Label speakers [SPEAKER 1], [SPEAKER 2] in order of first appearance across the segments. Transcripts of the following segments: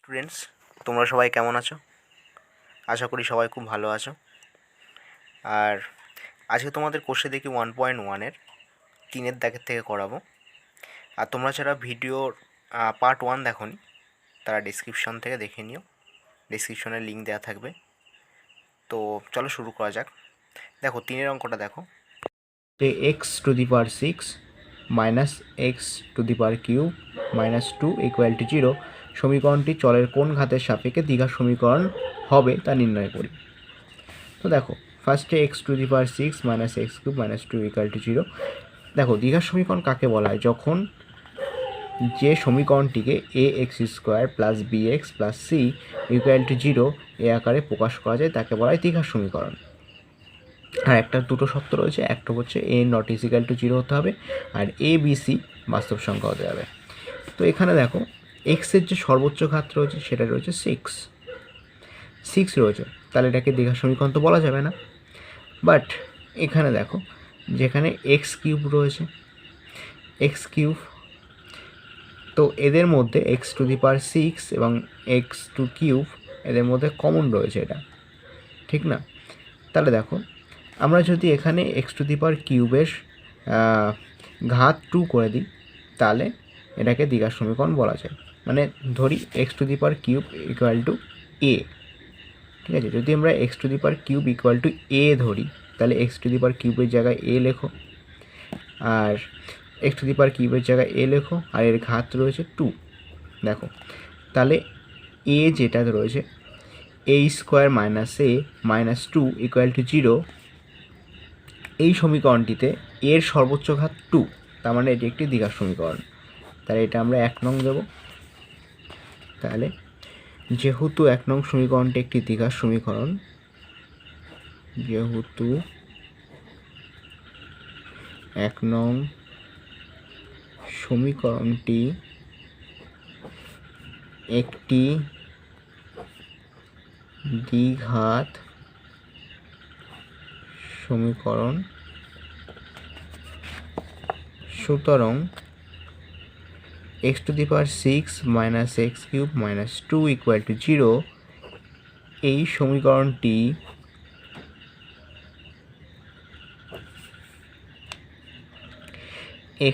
[SPEAKER 1] Students, তোমরা সবাই কেমন আছো? আশা করি সবাই খুব ভালো আছো। আর আজকে তোমাদের কোর্সে দেখি 1.1-এর 3-এর দাগের থেকে করাবো। আর তোমরা যারা ভিডিওর পার্ট 1 দেখোনি তারা ডিসক্রিপশন থেকে দেখে নিও, ডিসক্রিপশনে লিঙ্ক দেওয়া থাকবে। তো চলো শুরু করা যাক। দেখো 3-এর অঙ্কটা দেখো, যে x⁶ মাইনাস x³ মাইনাস 2 = 0 সমীকরণটি চলের কোন ঘাতের সাপেক্ষে দ্বিঘাত সমীকরণ হবে তা নির্ণয় করি। তো দেখো ফার্স্টে x⁶ মাইনাস x³ মাইনাস 2 = 0। দেখো দ্বিঘাত সমীকরণ কাকে বলা হয়? যখন যে সমীকরণটিকে ax² plus bx plus c = 0 এ আকারে প্রকাশ করা যায় তাকে বলা হয় দ্বিঘাত সমীকরণ। আর একটা দুটো শর্ত রয়েছে, একটা হচ্ছে a not = 0 হতে হবে আর a b c বাস্তব সংখ্যা হতে হবে। তো এখানে দেখো এক্সের যে সর্বোচ্চ ঘাত রয়েছে সেটা রয়েছে 6 রয়েছে, তাহলে এটাকে দ্বিঘাত সমীকরণ তো বলা যাবে না। বাট এখানে দেখো যেখানে x³ রয়েছে, x³ তো এদের মধ্যে x⁶ এবং x³ এদের মধ্যে কমন রয়েছে, এটা ঠিক না? তাহলে দেখো আমরা যদি এখানে x³ ঘাত 2 করে দিই তাহলে এটাকে দ্বিঘাত সমীকরণ বলা যায়। মানে ধরি x³ = a, ঠিক আছে? যদি আমরা x³ = a ধরি তাহলে x³ এর জায়গায় a লেখো আর x³ এর জায়গায় a লেখো আর এর ঘাত রয়েছে 2। দেখো তাহলে a যেটা রয়েছে a² মাইনাস a মাইনাস 2 = 0, এই সমীকরণটিতে এর সর্বোচ্চ ঘাত 2, তার মানে এটি একটি দ্বিঘাত সমীকরণ। তাহলে এটা আমরা 1 নং দেব। তাহলে যেহেতু 1 নং সমীকরণটি একটি দ্বিঘাত সমীকরণ, যেহেতু 1 নং সমীকরণটি একটি দ্বিঘাত সমীকরণ, সুতরাং x⁶ মাইনাস x³ মাইনাস 2 = 0 এই সমীকরণটি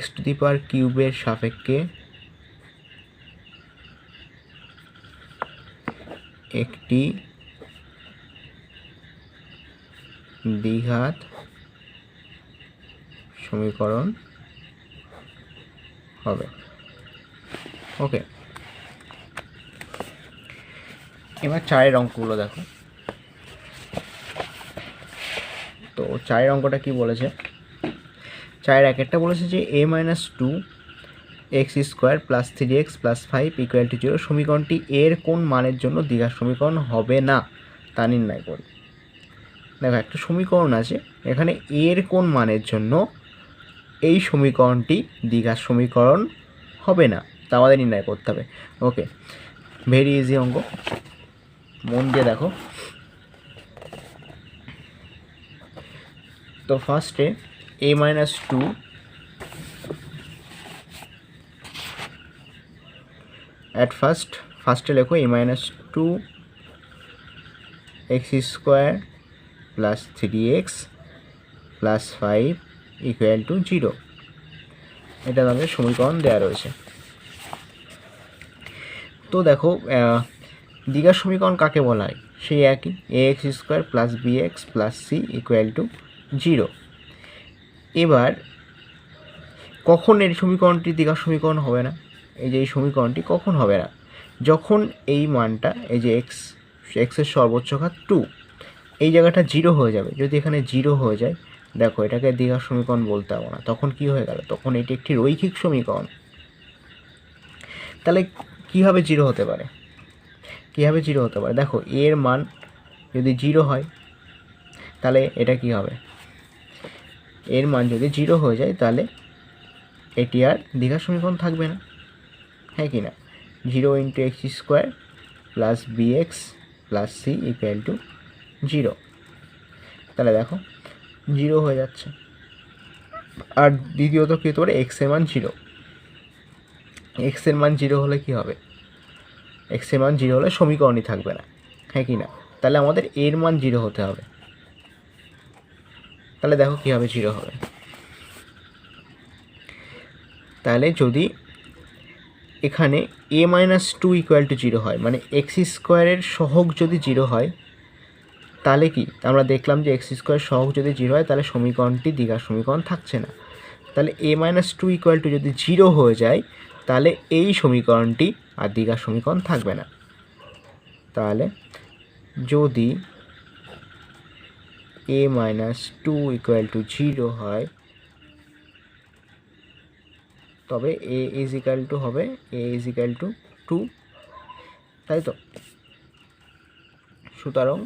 [SPEAKER 1] x³ এর সাপেক্ষে একটি দ্বিঘাত সমীকরণ হবে। ওকে, এবার 4-এর অঙ্কগুলো দেখো। তো 4-এর অঙ্কটা কি বলেছে? 4-এর 1-একটা বলেছে যে a-2 x² plus 3x plus 5 = 0 সমীকরণটি এর কোন মানের জন্য দ্বিঘাত সমীকরণ হবে না তা নির্ণয় করি। দেখো একটা সমীকরণ আছে, এখানে এর কোন মানের জন্য এই সমীকরণটি দ্বিঘাত সমীকরণ হবে না তা আমাদের নির্ণয় করতে হবে। ওকে, ভেরি ইজি অঙ্ক, মন দিয়ে দেখো। তো ফার্স্টে a-2 at ফার্স্টে লেখো a-2 x² plus 3x plus 5 = 0, এটা আমাদের সমীকরণ দেওয়া রয়েছে। তো দেখো দ্বিঘাত সমীকরণ কাকে বলা হয়? সেই একই ax² plus bx plus c = 0। এবার কখন এই সমীকরণটি দ্বিঘাত সমীকরণ হবে না? এই যে এই সমীকরণটি কখন হবে না? যখন এই মানটা, এই যে এক্সের সর্বোচ্চ ঘাত 2, এই জায়গাটা 0 হয়ে যাবে। যদি এখানে 0 হয়ে যায়, দেখো এটাকে দ্বিঘাত সমীকরণ বলতে হবে না। তখন কি হয়ে গেল? তখন এটি একটি রৈখিক সমীকরণ। তাহলে কীভাবে 0 হতে পারে? কীভাবে 0 হতে পারে? দেখো এর মান যদি 0 হয় তাহলে এটা কি হবে? এর মান যদি 0 হয়ে যায় তাহলে এটি আর দ্বিঘাত সমীকরণ থাকবে না, হ্যাঁ কি না? 0 × x² plus bx plus c = 0। তাহলে দেখো 0 হয়ে যাচ্ছে। আর দ্বিতীয়ত কী হতে পারে? এক্সের মান 0। এক্সের মান 0 হলে কি হবে? এক্সের মান 0 হলে সমীকরণই থাকবে না, হ্যাঁ কি না? তাহলে আমাদের এর মান 0 হতে হবে। তাহলে দেখো কীভাবে 0 হবে। তাহলে যদি এখানে a-2 = 0 হয়, মানে x² সহগ যদি 0 হয়, তাহলে কি আমরা দেখলাম যে x² সহগ যদি 0 হয় তাহলে সমীকরণটি দ্বিঘাত সমীকরণ থাকছে না। তাহলে a-2 = যদি 0 হয়ে যায় তাহলে এই সমীকরণটি আর দ্বিঘাত সমীকরণ থাকবে না। তাহলে যদি a-2 = 0 হয় তবে a হবে a 2, তাই তো? সুতরাং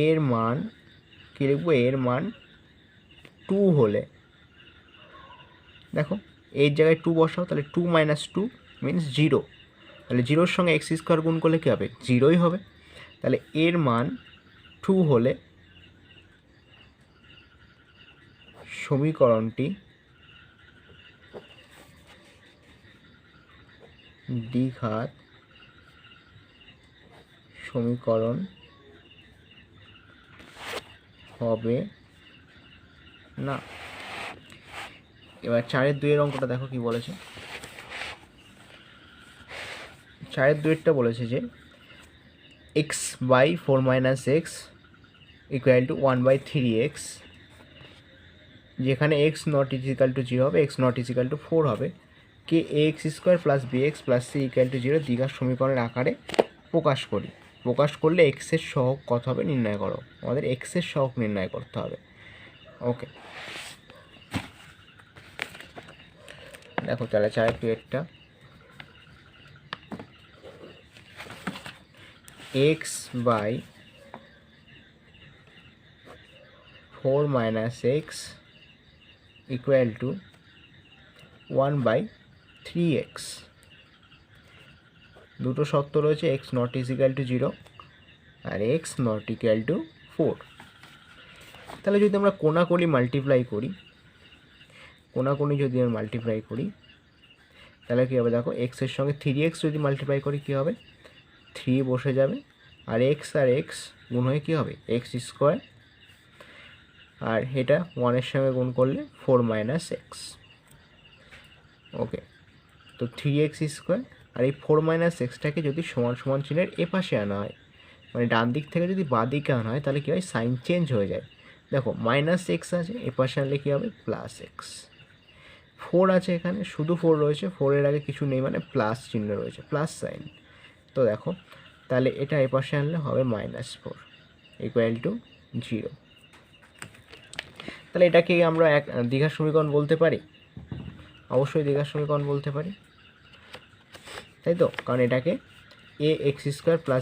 [SPEAKER 1] এর মান কী লিখবো? এর মান 2 হলে, দেখো এর জায়গায় 2 বসাও, তাহলে 2 - 2 মিনস 0। তাহলে 0-র সঙ্গে x² গুণ করলে কী হবে? 0ই হবে। তাহলে এর মান 2 হলে সমীকরণটি দ্বিঘাত সমীকরণ হবে না। এবার 4-2 অঙ্কটা দেখো কি বলেছে। 4-2 বলেছে যে x/4 - x = 1/3x, যেখানে x ≠ 0 হবে, x ≠ 4 হবে, কে ax² + bx + c = 0 দ্বিঘাত সমীকরণের আকারে প্রকাশ করি। প্রকাশ করলে এক্সের সহগ কত হবে নির্ণয় করো। আমাদের এক্সের সহগ নির্ণয় করতে হবে। ওকে, দেখো তাহলে 4-2 x/4 - x = 1/3x। দুটো শর্ত রয়েছে, x ≠ 0 আর x ≠ 4। তাহলে যদি আমরা কোনাকুনি মাল্টিপ্লাই করি তাহলে কী হবে? দেখো এক্সের সঙ্গে 3x যদি মাল্টিপ্লাই করি কী হবে? 3 বসে যাবে, আর x গুণ হয়ে কী হবে? x², আর এটা 1-এর সঙ্গে গুণ করলে 4 - x। ওকে, তো 3x², আর এই 4 - xটাকে যদি সমান সমান চিহ্নের এপাশে আনা হয়, মানে ডান দিক থেকে যদি বাঁ দিকে আনা হয়, তাহলে কী হয়? সাইন চেঞ্জ হয়ে যায়। দেখো -x আছে, এপাশে আনলে কী হবে? +x। 4 আছে, এখানে শুধু 4 রয়েছে, 4-এর আগে কিছু নেই, মানে প্লাস চিহ্ন রয়েছে, প্লাস সাইন। তো দেখো তাহলে এটা এপাশে আনলে হবে -4 = 0। তাহলে এটাকে আমরা এক দ্বিঘাত সমীকরণ বলতে পারি? অবশ্যই দ্বিঘাত সমীকরণ বলতে পারি, তাই তো? কারণ এটাকে ax²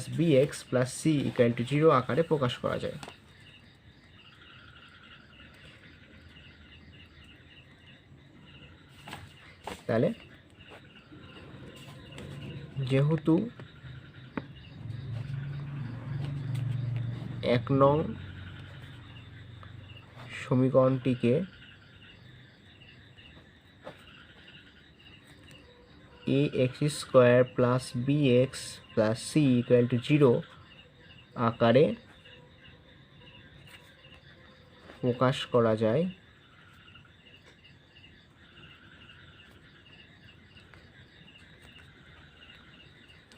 [SPEAKER 1] + bx + c = 0 আকারে প্রকাশ করা যায়। তাহলে যেহেতু 1 নং সমীকরণটিকে ax² + bx + c = 0 আকারে প্রকাশ করা যায়,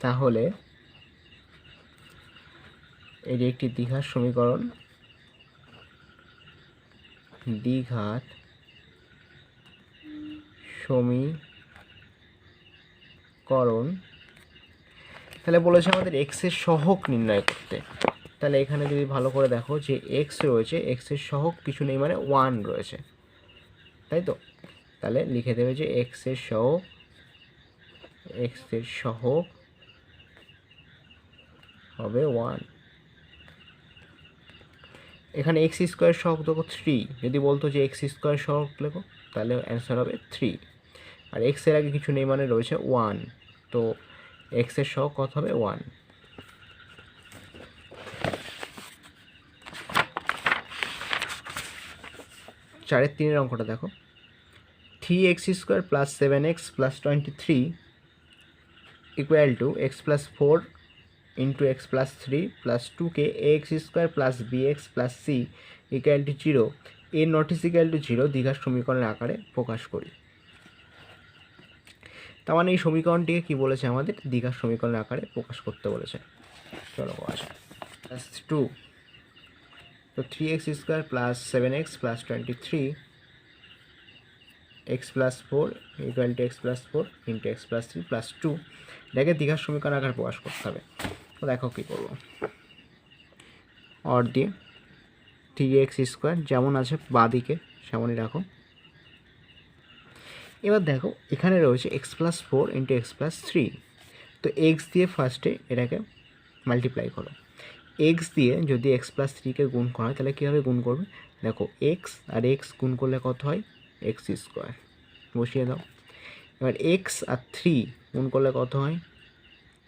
[SPEAKER 1] তাহলে এটি একটি দ্বিঘাত সমীকরণ। দ্বিঘাত সমীকরণ। তাহলে বলেছে আমাদের এক্সের সহগ নির্ণয় করতে। তাহলে এখানে যদি ভালো করে দেখো যে এক্স রয়েছে, এক্সের সহগ কিছু নেই, মানে 1 রয়েছে, তাই তো? তাহলে লিখে দেবে যে এক্সের সহগ হবে 1। এখানে x² সহগ দেখো 3, যদি বলতো যে x² সহগ লেখো তাহলে অ্যান্সার হবে 3, আর এক্সের আগে কিছু নেই মানে রয়েছে 1, তো এক্সের সহগ কত হবে? 1। 4-3 অঙ্কটা দেখো। 3x² + 7x + 23 equal to x plus 4 into x plus 3 plus 2কে x square plus b x plus c equal to 0 a not is equal to 0 দ্বিঘাত সমীকরণের আকারে প্রকাশ করি। তার মানে এই সমীকরণটিকে কী বলেছে, আমাদের দ্বিঘাত সমীকরণের আকারে প্রকাশ করতে বলেছে। চলো আসা প্লাস 2, তো 3x square plus 7x plus 23 x plus 4 equal to x plus 4 into x plus 3 plus 2 এটাকে দ্বিঘাত সমীকরণ আকারে প্রকাশ করতে হবে। তো দেখো কী করবো, অর দিয়ে 3x স্কোয়ার যেমন আছে বাঁদিকে সেমনই রাখো। এবার দেখো এখানে রয়েছে x plus 4 into x plus 3, তো এক্স দিয়ে ফার্স্টে এটাকে মাল্টিপ্লাই করো। এক্স দিয়ে যদি এক্স প্লাস 3কে গুণ করা হয় তাহলে কীভাবে গুণ করবে, দেখো এক্স আর এক্স গুণ করলে কত হয়, এক্স স্কোয়ার, বসিয়ে দাও। এবার এক্স আর 3 গুণ করলে কত হয়,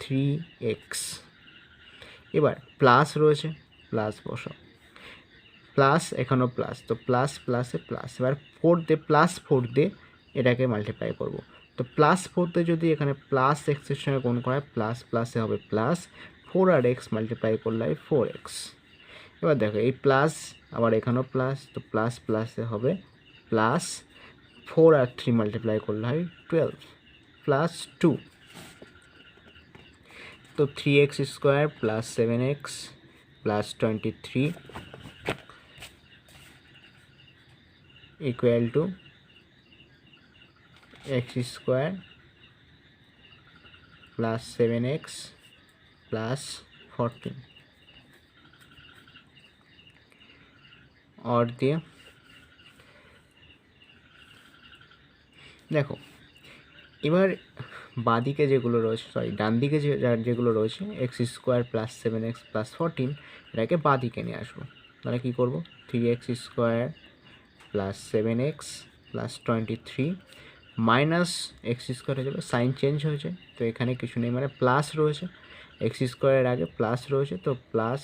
[SPEAKER 1] 3x। এবার প্লাস রয়েছে, প্লাস বসাও, প্লাস এখানেও প্লাস, তো প্লাস প্লাসে প্লাস। এবার 4 দিয়ে প্লাস 4 দিয়ে এটাকে মাল্টিপ্লাই করব, তো প্লাস 4 দিয়ে যদি এখানে প্লাস এক্সের সঙ্গে গুণ করা হয় প্লাস প্লাসে হবে প্লাস, 4 আর এক্স মাল্টিপ্লাই করলে হয় 4x। এবার দেখো এই প্লাস আবার এখানেও প্লাস, তো প্লাস প্লাসে হবে প্লাস, 4 আর 3 মাল্টিপ্লাই করলে হয় 12 প্লাস 2, তো 3x square plus 7x plus 23 equal to x square plus 7x plus 14 और দিয়ে দেখো এবার বাঁদিকে যেগুলো রয়েছে, ডান দিকে যেগুলো রয়েছে x square plus 7x plus 14 এটাকে বাঁদিকে নিয়ে আসবো। তাহলে কী করবো, 3x square plus 7x plus 23 minus x square হয়ে যাবে, সাইন চেঞ্জ হয়েছে তো এখানে কিছু নেই, মানে প্লাস রয়েছে, এক্স স্কোয়ারের আগে প্লাস রয়েছে তো প্লাস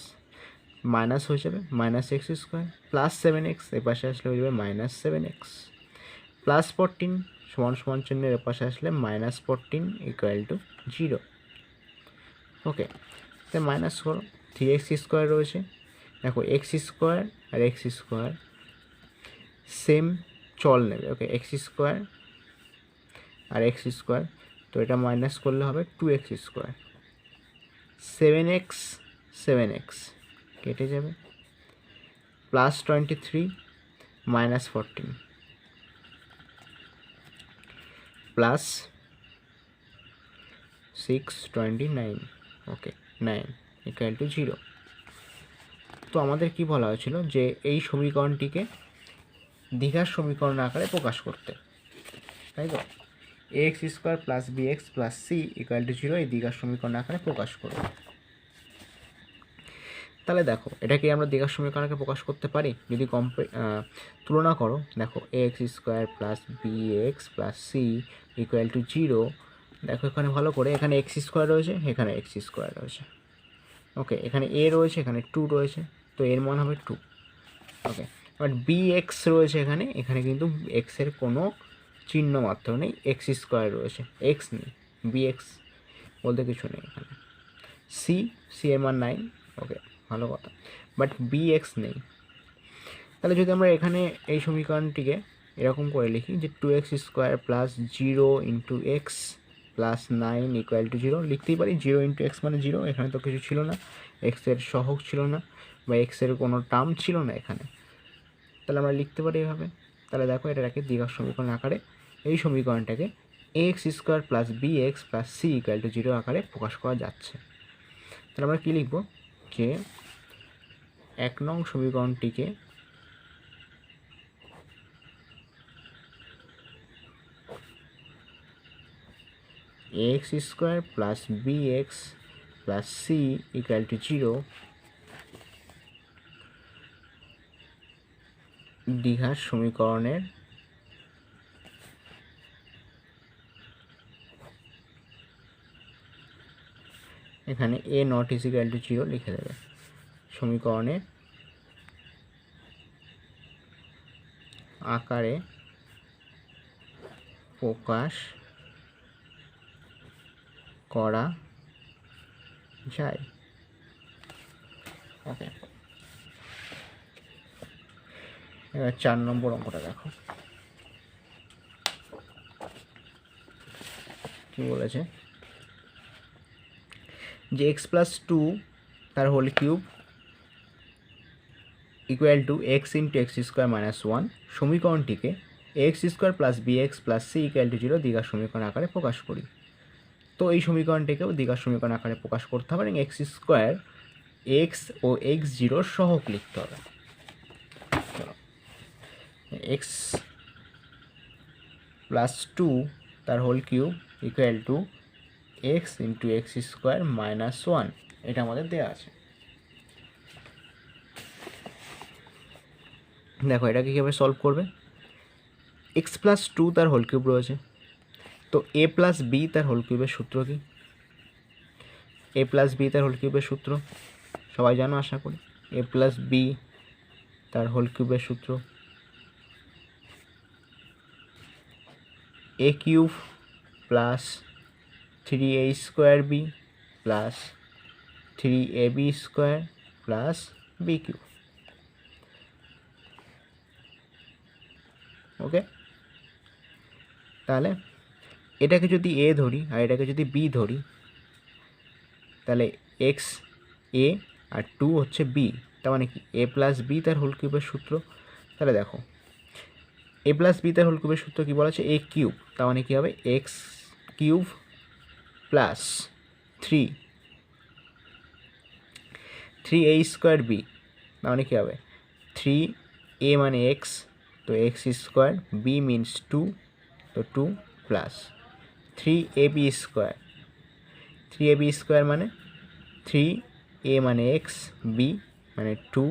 [SPEAKER 1] মাইনাস হয়ে যাবে, minus x square plus 7x এ পাশে আসলে হয়ে যাবে মাইনাস 7x প্লাস 14 সমান সমান চিহ্নের এ পাশে আসলে মাইনাস 14 ইকুয়াল টু 0। ওকে, তো মাইনাস করো, 3x স্কোয়ার রয়েছে, দেখো এক্স স্কোয়ার আর এক্স স্কোয়ার সেম চল নেবে। ওকে, এক্স স্কোয়ার আর এক্স স্কোয়ার, তো এটা মাইনাস করলে হবে 2x স্কোয়ার, 7x কেটে যাবে, plus 23 minus 14 plus 629, okay 9 equal to 0। তো আমাদের কি বলা হয়েছিল যে এই সমীকরণটিকে দ্বিঘাত সমীকরণ আকারে প্রকাশ করতে, তাই তো x square plus b x plus c equal to 0 এই দ্বিঘাত সমীকরণ আকারে প্রকাশ করব। তাহলে দেখো এটাকে আমরা দ্বিঘাত সমীকরণ আকারে প্রকাশ করতে পারি, যদি তুলনা করো, দেখো x square plus b x plus c equal to 0, দেখো এখানে ভালো করে, এখানে এক্স স্কোয়ার রয়েছে, এখানে এক্স স্কোয়ার রয়েছে, ওকে এখানে এ রয়েছে, এখানে 2 রয়েছে, তো এর মান হবে 2। ওকে, বাট বি এক্স রয়েছে এখানে, এখানে কিন্তু এক্সের কোনো চিহ্ন মাত্র নেই, এক্স স্কোয়ার রয়েছে, এক্স নেই, বি এক্স বলতে কিছু নেই এখানে, সি এর মান 9, ওকে ভালো কথা, বাট বি এক্স নেই। তাহলে যদি আমরা এখানে এই সমীকরণটিকে এরকম করে লিখি যে 2x square plus 0 into x plus 9 equal to 0, লিখতেই পারি 0 ইন্টু এক্স মানে 0, এখানে তো কিছু ছিল না, এক্সের সহগ ছিল না বা এক্সের কোনো টার্ম ছিল না এখানে, তাহলে আমরা লিখতে পারি এভাবে। তাহলে দেখো এটাকে দ্বিঘাত সমীকরণ আকারে, এই সমীকরণটাকে x square plus b x plus c equal to 0 আকারে প্রকাশ করা যাচ্ছে। তাহলে আমরা কী লিখব, যে 1 নং সমীকরণটিকে x square plus b x plus c equal to 0 দ্বিঘাত সমীকরণের এখানে a not is equal to 0 লিখে দেবে, সমীকরণের আকারে প্রকাশ করা যায়। ওকে, এবার 4 নম্বর অঙ্কটা দেখো কি বলেছে, যে x+2 তার whole cube equal to x into x² - 1 সমীকরণটিকে ax² + bx + c = 0 দ্বিঘাত সমীকরণ আকারে প্রকাশ করি। তো এই সমীকরণটিকেও দ্বিঘাত সমীকরণ আকারে প্রকাশ করতে হবে এবং x² x ও x0 সহগ লিখতে হবে। x+2 তার whole cube equal to x into x² - 1, এটা আমাদের দেওয়া আছে। দেখো এটাকে কীভাবে সলভ করবে, x+2 তার হোল কিউব রয়েছে, তো a + b তার হোল কিউবের সূত্র কি, a + b তার হোল কিউবের সূত্র সবাই জানো আশা করি, a + b তার হোল কিউবের সূত্র a³ + 3a² b + 3ab² + b³। ওকে, তাহলে এটাকে যদি a ধরি আর এটাকে যদি b ধরি, তাহলে x a আর 2 হচ্ছে b, তার মানে কি a + b তার হোল কিউবের সূত্র। তাহলে দেখো a + b তার হোল কিউবের সূত্র কী বলা আছে, a³, তার মানে কী হবে x³ + 3a² b, তার মানে কী হবে 3a মানে x, তো x², b মিনস 2, তো 2 প্লাস 3ab², 3ab² মানে 3a মানে x, b মানে 2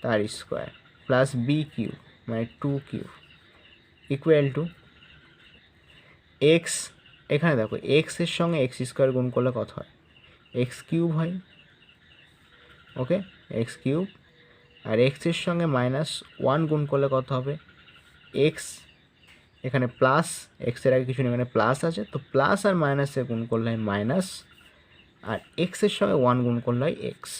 [SPEAKER 1] তার স্কোয়ার প্লাস b³ মানে 2³ ইকুয়াল টু এক্স, এখানে দেখো এক্সের সঙ্গে x² গুণ করলে কত হয়, x³ হয়। ওকে, x³ আর এক্সের সঙ্গে -1 গুণ করলে কত হবে, এক্স, এখানে প্লাস, এক্সের আগে কিছু নেই, এখানে প্লাস আছে, তো প্লাস আর মাইনাসে গুণ করলে হয় মাইনাস, আর এক্সের সঙ্গে 1 গুণ করলে হয় এক্স।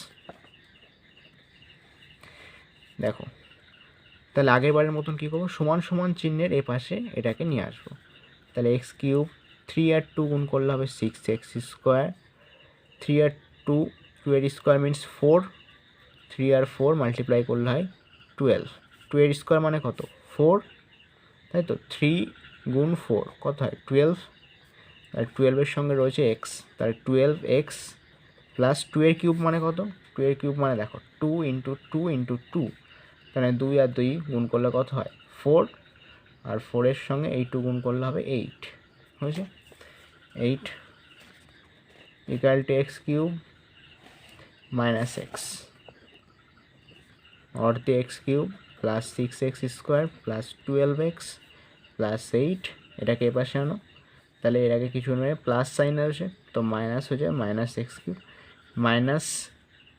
[SPEAKER 1] দেখো তাহলে আগের বারের মতন কী করবো, সমান সমান চিহ্নের এ পাশে এটাকে নিয়ে আসবো। তাহলে x³ 3 আর 2 গুণ করলে হবে 6x², 3 আর 2, 2 এর স্কোয়ার মিনস 4, 3 আর 4 মাল্টিপ্লাই করলে হয় 12, 2 এর স্কোয়ার মানে কত 4, তাই তো 3 গুণ 4 কত হয় 12, আর 12-এর সঙ্গে রয়েছে এক্স, তাহলে 12x প্লাস 2 এর কিউব মানে কত, 2 এর কিউব মানে দেখো 2 ইন্টু 2 ইন্টু 2, তাহলে 2 আর 2 গুণ করলে কত হয় 4, আর 4-এর সঙ্গে এই 2 গুণ করলে হবে 8, হয়েছে 8 equal to x³ - x, অর্ধে x³ plus 6x² plus 12x plus 8, এটাকে এ পাশে আনো, তাহলে এর আগে কিছু নেই প্লাস সাইন আসে, তো মাইনাস হয়ে যাবে -x³ মাইনাস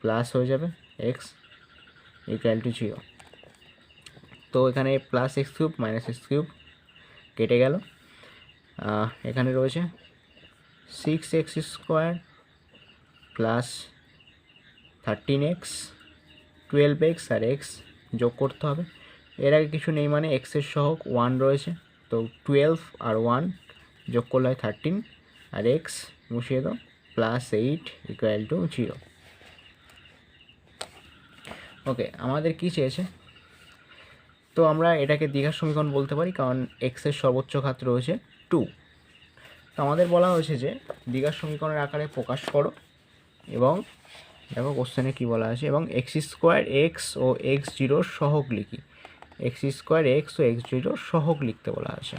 [SPEAKER 1] প্লাস হয়ে যাবে x ইকুয়াল টু 0। তো এখানে প্লাস x³ -x³ কেটে গেল, এখানে রয়েছে 6x² প্লাস 13x, 12x আর x যোগ করতে হবে, এর আগে কিছু নেই মানে এক্সের সহগ 1 রয়েছে, তো 12 আর 1 যোগ করলে হয় 13, আর x মুছিয়ে দাও প্লাস 8 ইকুয়াল টু 0। ওকে, আমাদের কি চেয়েছে, তো আমরা এটাকে দ্বিঘাত সমীকরণ বলতে পারি কারণ এক্সের সর্বোচ্চ ঘাত রয়েছে 2। তো আমাদের বলা হয়েছে যে দ্বিঘাত সমীকরণের আকারে প্রকাশ করো, এবং দেখো কোশ্চেনে কী বলা আছে, এবং x² x ও x0 সহগ লিখি, x² x ও x0 সহগ লিখতে বলা আছে।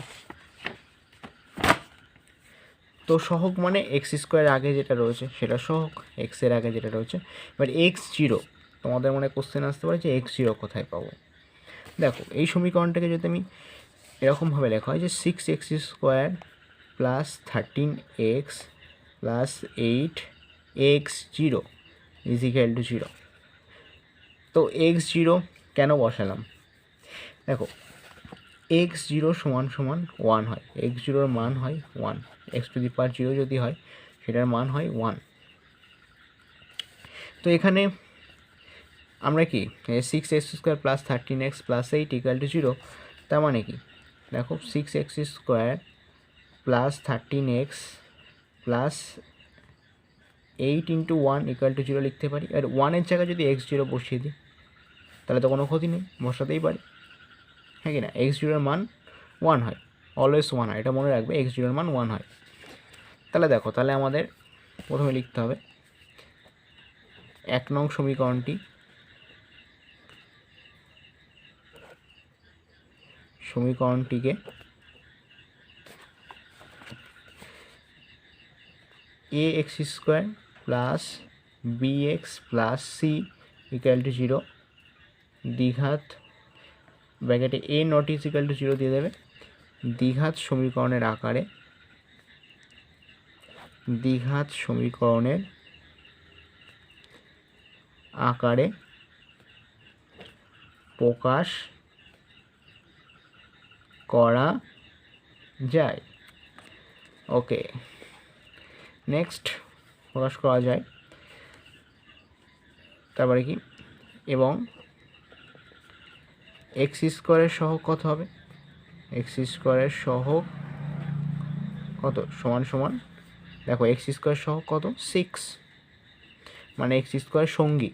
[SPEAKER 1] তো সহগ মানে x² আগে যেটা রয়েছে সেটা সহগ, এক্সের আগে যেটা রয়েছে, এবার x0 তোমাদের মনে কোশ্চেন আসতে পারে যে x0 কোথায় পাবো। দেখো এই সমীকরণটাকে যদি আমি এরকমভাবে লেখা হয় যে 6x² plus 13x plus 8x0 is equal to 0। তো x0 কেন বসালাম, দেখো x0 সমান সমান 1 হয়, x0-র মান হয় 1, x⁴ যদি হয় সেটার মান হয় 1। তো এখানে আমরা কি 6x² + 13x + 8 = 0, তার মানে কি দেখো 6x² + 13x + 8 × 1 = 0 লিখতে পারি। আর 1-এর জায়গায় যদি x0 বসিয়ে দিই তাহলে তো কোনো ক্ষতি নেই, বসাতেই পারি, হ্যাঁ কি না? x0 এর মান 1 হয়, অলওয়েজ 1 হয়, এটা মনে রাখবে, x0 এর মান 1 হয়। তাহলে দেখো, তাহলে আমাদের প্রথমে লিখতে হবে 1 নং সমীকরণটিকে ax² + bx + c = 0 দ্বিঘাত ব্র্যাকেটে a ≠ 0 দিয়ে দেবে, দ্বিঘাত সমীকরণের আকারে প্রকাশ করা যায়। ওকে, নেক্সট প্রকাশ করা যায়, তারপরে কি, এবং x² এর সহগ কত হবে? x² এর সহগ কত? সমান দেখো x² এর সহগ কত? 6, মানে x² এর সঙ্গী,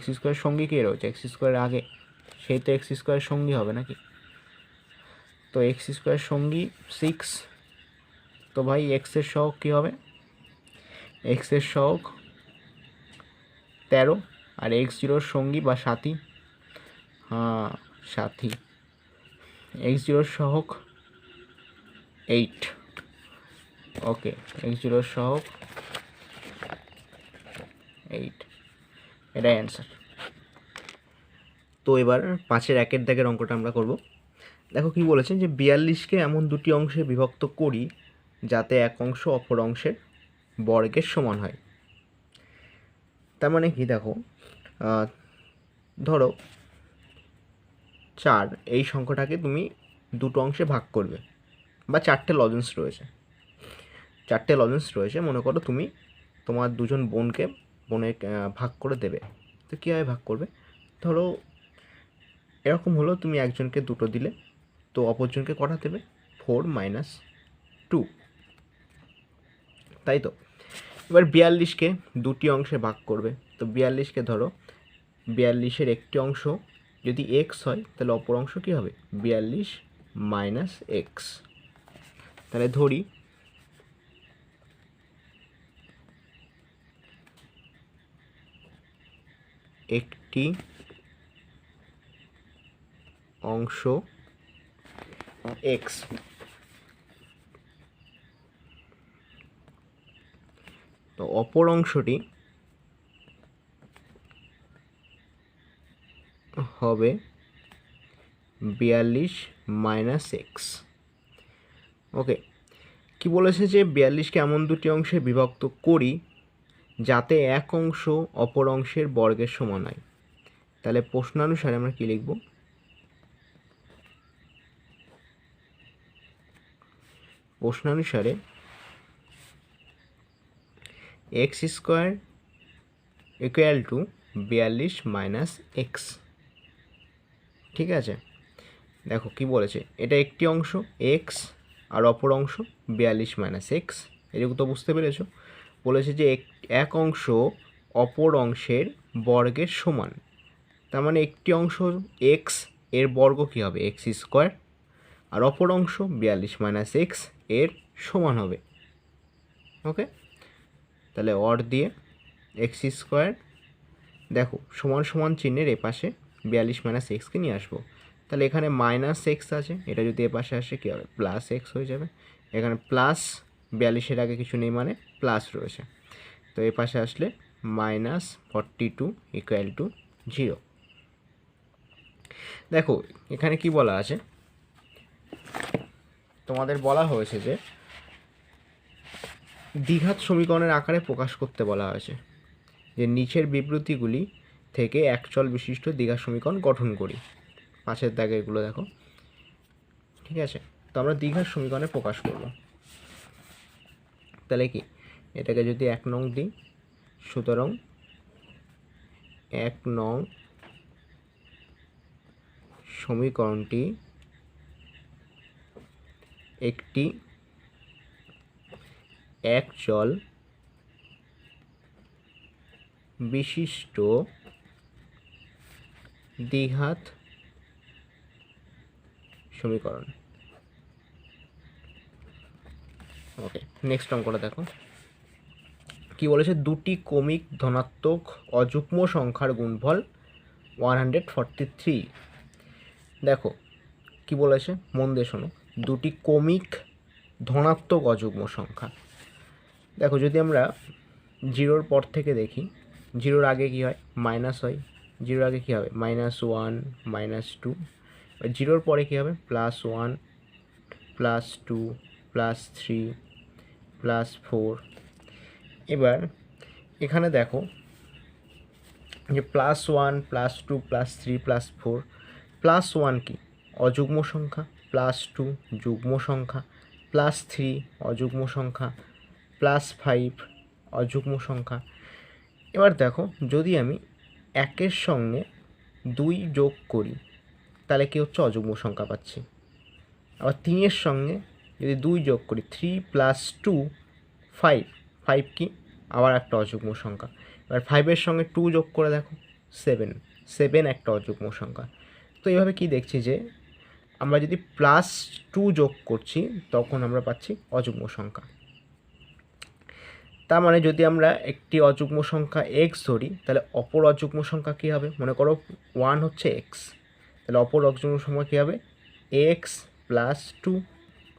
[SPEAKER 1] x² এর সঙ্গী কে রয়েছে? x² এর আগে, সেই তো x² এর সঙ্গী হবে নাকি? তো x² এর সঙ্গী 6, তো ভাই x এর সহগ কী হবে? x এর সহগ 13, আর x0 এর সঙ্গী বা সাথী, হ্যাঁ সাথী, x0 এর সহগ 8। ওকে, x0 এর সহগ 8, এটাই অ্যান্সার। তো এবার 5-এর 1-এর দাগের অঙ্কটা আমরা করব। দেখো কি বলেছেন, যে 42কে এমন দুটি অংশে বিভক্ত করি যাতে এক অংশ অপর অংশের বর্গের সমান হয়। তার মানে কি, দেখো ধরো 4, এই সংখ্যাটাকে তুমি দুটো অংশে ভাগ করবে, বা 4টে লজেন্স রয়েছে, মনে করো তুমি তোমার দুজন বোনকে ভাগ করে দেবে। তো কীভাবে ভাগ করবে? ধরো এরকম হলো, তুমি একজনকে 2টো দিলে, তো অপরজনকে কটা দেবে? 4 - 2, তাই তো। এবার 42কে দুটি অংশে ভাগ করবে, তো 42কে ধরো 42-এর একটি অংশ যদি x হয় তাহলে অপর অংশ কী হবে? 42 - x। তাহলে ধরি একটি অংশ x, তো অপর অংশটি হবে 42 - x। ওকে, কি বলেছে, যে 42কে এমন দুটি অংশে বিভক্ত করি যাতে এক অংশ অপর অংশের বর্গের সমান হয়। তাহলে প্রশ্নানুসারে আমরা কি লিখব? প্রশ্নানুসারে x² = 42 - x। ঠিক আছে, দেখো কি বলেছে, এটা একটি অংশ x আর অপর অংশ 42 - x, এটুকু তো বুঝতে পেরেছো। বলেছে যে এক অংশ অপর অংশের বর্গের সমান, তার মানে একটি অংশ x এর বর্গ কী হবে? x², আর অপর অংশ 42 - x এর সমান হবে। ওকে, তাহলে অর দিয়ে x², দেখো সমান চিহ্নের এপাশে 42 - x কে নিয়ে আসবো, তাহলে এখানে -x আছে, এটা যদি এপাশে আসে কী হবে? +x হয়ে যাবে। এখানে প্লাস 42-এর আগে কিছু নেই, মানে প্লাস রয়েছে, তো এপাশে আসলে -42 = 0। দেখো এখানে কি বলা আছে, তোমাদের বলা হয়েছে যে দ্বিঘাত সমীকরণের আকারে প্রকাশ করতে বলা হয়েছে, যে নিচের বিবৃতিগুলি থেকে একচল বিশিষ্ট দ্বিঘাত সমীকরণ গঠন করি। 5-এর দাগে এগুলো দেখো, ঠিক আছে। তো আমরা দ্বিঘাত সমীকরণে প্রকাশ করব, তাহলে কি এটাকে যদি 1 নং দিই, সুতরাং 1 নং সমীকরণটি একটি একচল বিশিষ্ট দ্বিঘাত সমীকরণ। ওকে, নেক্সট অঙ্কটা দেখো কি বলেছে, দুটি ক্রমিক ধনাত্মক অযুগ্ম সংখ্যার গুণফল 143। দেখো কি বলেছে, মন দিয়ে শোনো, দুটি ক্রমিক ধনাত্মক অযুগ্ম সংখ্যা। দেখো যদি আমরা জিরোর পর থেকে দেখি, জিরোর আগে কি হয়, মাইনাস হয়, জিরোর আগে কী হবে, -1 -2, জিরোর পরে কী হবে, +1 +2 +3 +4। এবার এখানে দেখো যে +1 +2 +3 +4, +1 কি অযুগ্ম সংখ্যা, +2 যুগ্ম সংখ্যা, +3 অযুগ্ম সংখ্যা, +5 অযুগ্ম সংখ্যা। এবার দেখো যদি আমি 1-এর সঙ্গে 2 যোগ করি তাহলে কি হচ্ছে, অযুগ্ম সংখ্যা পাচ্ছি। আবার 3-এর সঙ্গে যদি 2 যোগ করি, 3 + 2 5, 5 কি আবার একটা অযুগ্ম সংখ্যা। এবার 5-এর সঙ্গে 2 যোগ করে দেখো, 7, 7 একটা অযুগ্ম সংখ্যা। তো এইভাবে কি দেখছি যে আমরা যদি +2 যোগ করছি তখন আমরা পাচ্ছি অযুগ্ম সংখ্যা। তার মানে যদি আমরা একটি অযুগ্ম সংখ্যা x ধরি তাহলে অপর অযুগ্ম সংখ্যা কী হবে, মনে করো 1 হচ্ছে x, তাহলে অপর অযুগ্ম সংখ্যা কী হবে, x + 2,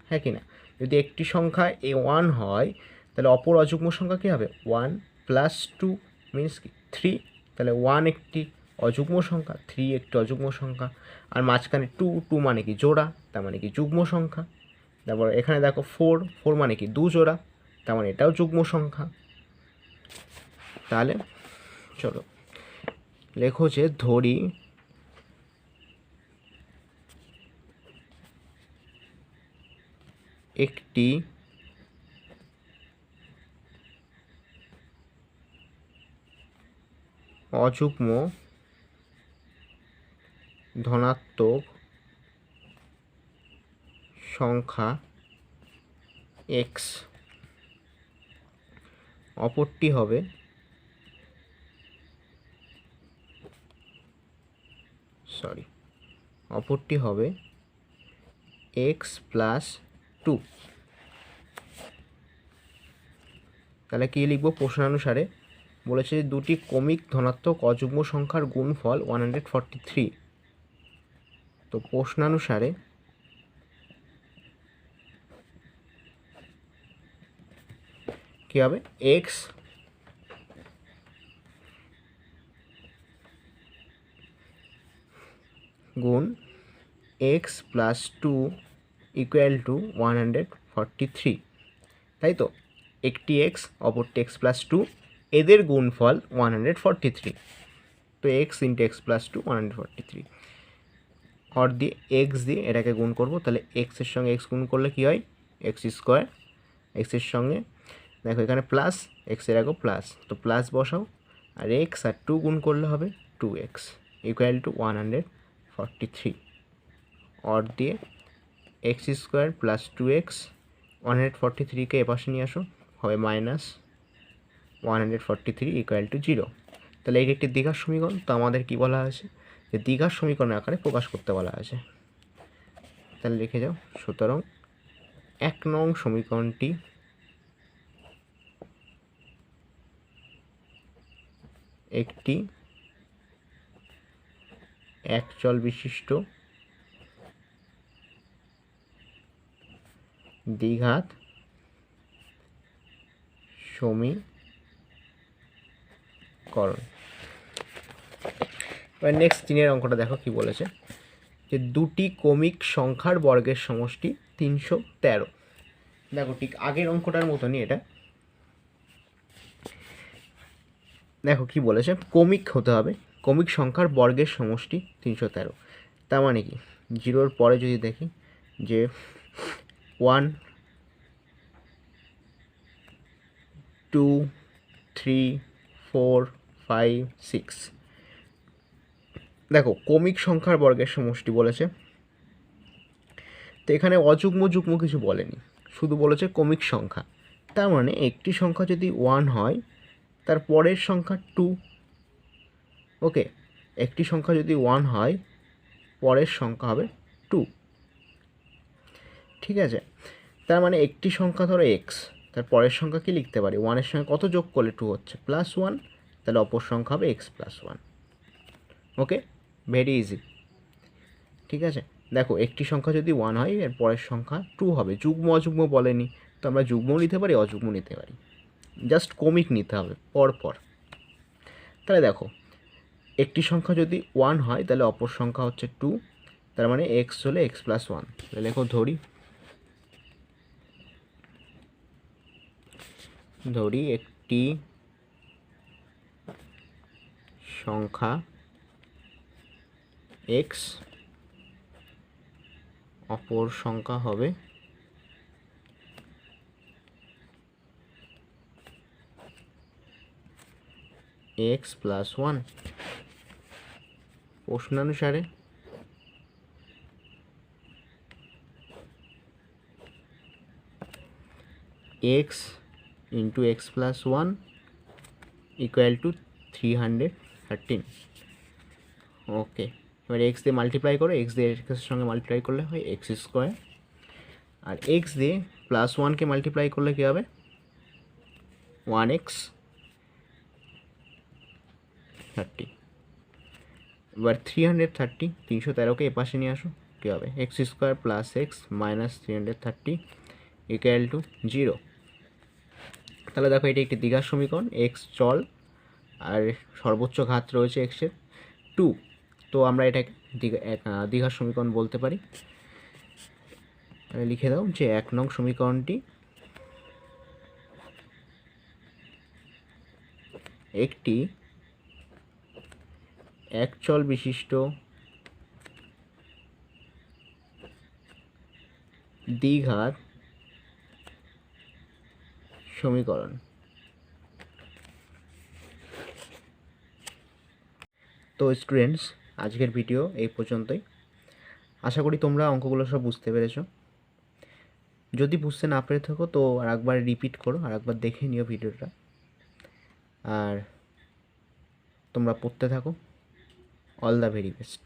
[SPEAKER 1] হ্যাঁ কি না। যদি একটি সংখ্যা a1 হয় তাহলে অপর অযুগ্ম সংখ্যা কী হবে, 1 + 2 মিনস কি 3, তাহলে 1 একটি অযুগ্ম সংখ্যা, 3 একটি অযুগ্ম সংখ্যা, আর মাঝখানে 2, 2 মানে কি জোড়া, তার মানে কি যুগ্ম সংখ্যা। তারপর এখানে দেখো 4, 4 মানে কি 2 জোড়া, তার মানে এটাও যুগ্ম সংখ্যা। তাহলে চলো লেখো যে ধরি একটি অযুগ্ম ধনাত্মক সংখ্যা x, অপরটি হবে x + 2। তাহলে কী লিখব, প্রশ্নানুসারে বলেছে যে দুটি ক্রমিক ধনাত্মক অযুগ্ম সংখ্যার গুণফল 143। তো প্রশ্নানুসারে কী হবে, x গুণ x + 2 = 143, তাই তো। একটি x অপরটি x + 2, এদের গুণফল 143। তো x × x + 2 143, আর দিয়ে x দিয়ে এটাকে গুণ করব, তাহলে x এর সঙ্গে x গুণ করলে কী হয়, x²। x এর সঙ্গে দেখো এখানে প্লাস, x এর আগেও প্লাস, তো প্লাস বসাও, আর x আর 2 গুণ করলে হবে 2x = 143, আর দিয়ে x² + 2x, 143কে এপাশে নিয়ে আসো, হবে -143 = 0। তাহলে এটি একটি দ্বিঘাত সমীকরণ। তো আমাদের কি বলা হয়েছে, যে দ্বিঘাত সমীকরণের আকারে প্রকাশ করতে বলা হয়েছে। তাহলে লিখে যাও, সুতরাং 1 নং সমীকরণটি একটি একচল বিশিষ্ট দ্বিঘাত সমীকরণ। এবার নেক্সট 3-এর অঙ্কটা দেখো কি বলেছে, যে দুটি ক্রমিক সংখ্যার বর্গের সমষ্টি 313। দেখো ঠিক আগের অঙ্কটার মতনই এটা। দেখো কি বলেছে, ক্রমিক হতে হবে, ক্রমিক সংখ্যার বর্গের সমষ্টি 313। তার মানে কি, জিরোর পরে যদি দেখি যে 1 2 3 4 5 6। দেখো কমিক সংখ্যার বর্গের সমষ্টি বলেছে, তো এখানে অযুগ্ম যুগ্ম কিছু বলেনি, শুধু বলেছে কমিক সংখ্যা। তার মানে একটি সংখ্যা যদি 1 হয় তার পরের সংখ্যা 2। ওকে, একটি সংখ্যা যদি 1 হয় পরের সংখ্যা হবে 2। ঠিক আছে, তার মানে একটি সংখ্যা ধরো এক্স, তার পরের সংখ্যা কি লিখতে পারি, 1-এর সঙ্গে কত যোগ করলে 2 হচ্ছে, +1, তাহলে অপর সংখ্যা হবে x+1। ওকে, ভেরি ইজি। ঠিক আছে, দেখো একটি সংখ্যা যদি 1 হয় এর পরের সংখ্যা 2 হবে, যুগ্ম অযুগ্ম বলেনি, তো আমরা যুগ্মও নিতে পারি অযুগ্ম নিতে পারি, জাস্ট কমিক নিতে হবে পরপর। তাহলে দেখো একটি সংখ্যা যদি 1 হয় তাহলে অপর সংখ্যা হচ্ছে 2, তার মানে x হলে x+1। তাহলে লেখো ধরি একটি সংখ্যা x, অপর সংখ্যা হবে x+1। প্রশ্নানুসারে x into x+1 equal to 313। ওকে, এবার x দিয়ে মাল্টিপ্লাই করো, x দিয়ে এর সঙ্গে মাল্টিপ্লাই করলে হয় x², আর x দিয়ে +1কে মাল্টিপ্লাই করলে কী হবে 1x 30। এবার 313, 313কে এপাশে নিয়ে আসো, কী হবে x² + x minus 330 equal to 0। তাহলে দেখো এটি একটি দ্বিঘাত সমীকরণ, x চল আর সর্বোচ্চ ঘাত রয়েছে x-এর 2, তো আমরা এটাকে দ্বিঘাত সমীকরণ বলতে পারি। লিখে দাও যে 1 নং সমীকরণটি একটি একচল বিশিষ্ট দ্বিঘাত সমীকরণ। তো স্টুডেন্টস, আজকের ভিডিও এই পর্যন্তই। আশা করি তোমরা অঙ্কগুলো সব বুঝতে পেরেছো। যদি বুঝতে না পেরে থাকো তো আরেকবার রিপিট করো, আরেকবার দেখে নিও ভিডিওটা, আর তোমরা পড়তে থাকো। All the very best.